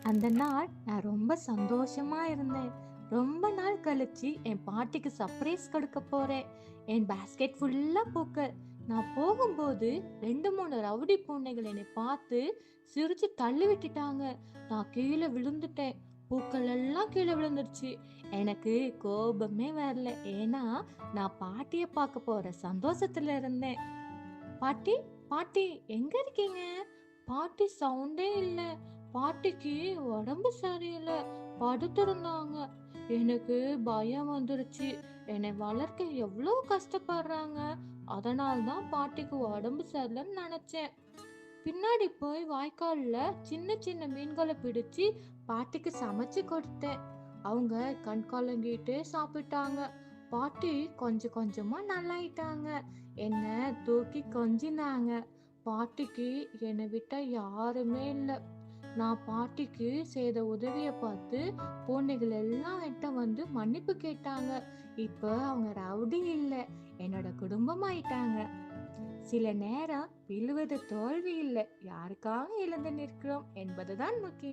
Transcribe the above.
அந்த நாள் நான் ரொம்ப சந்தோஷமா இருந்தேன். ரொம்ப நாள் கழிச்சு என் பாட்டிக்கு சர்ப்ரைஸ் கொடுக்க போறேன். என் பாஸ்கெட் ஃபுல்லா பூக்கள். நான் போகும்போது 2, 3 ரவுடி பூனைகள் என்னை பார்த்து சிரிச்சு தள்ளி விட்டுட்டாங்க. நான் கீழே விழுந்துட்டேன். பூக்கள் எல்லாம் கீழே விழுந்துருச்சு. எனக்கு கோபமே வரல. ஏன்னா நான் பாட்டிய பார்க்க போற சந்தோஷத்துல இருந்தேன். பாட்டி, பாட்டி எங்க இருக்கீங்க? பாட்டி சவுண்டே இல்ல. பாட்டிக்கு உடம்பு சரியில்ல. படுத்திருந்தாங்க. எனக்கு பயம் வந்துருச்சு. என்னை வளர்க்க எவ்வளோ கஷ்டப்படுறாங்க. அதனால தான் பாட்டிக்கு உடம்பு சரியில்லைன்னு நினைச்சேன். பின்னாடி போய் வாய்க்கால்ல சின்ன சின்ன மீன்களை பிடிச்சு பாட்டிக்கு சமைச்சு கொடுத்தேன். அவங்க கண் கலங்கிட்டு சாப்பிட்டாங்க. பாட்டி கொஞ்சம் கொஞ்சமா நல்லாயிட்டாங்க. என்ன தூக்கி கொஞ்சினாங்க. பாட்டிக்கு என்னை விட்டா யாருமே இல்லை. நான் பாட்டிக்கு செய்த உதவியை பார்த்து பூனைகள் எல்லாம் என்கிட்ட வந்து மன்னிப்பு கேட்டாங்க. இப்ப அவங்க ரவுடி இல்லை, என்னோட குடும்பம் ஆயிட்டாங்க. சில நேரம் விழுவது தோல்வி இல்லை, யாருக்காக எழுந்து நிற்கிறோம் என்பதுதான் முக்கியம்.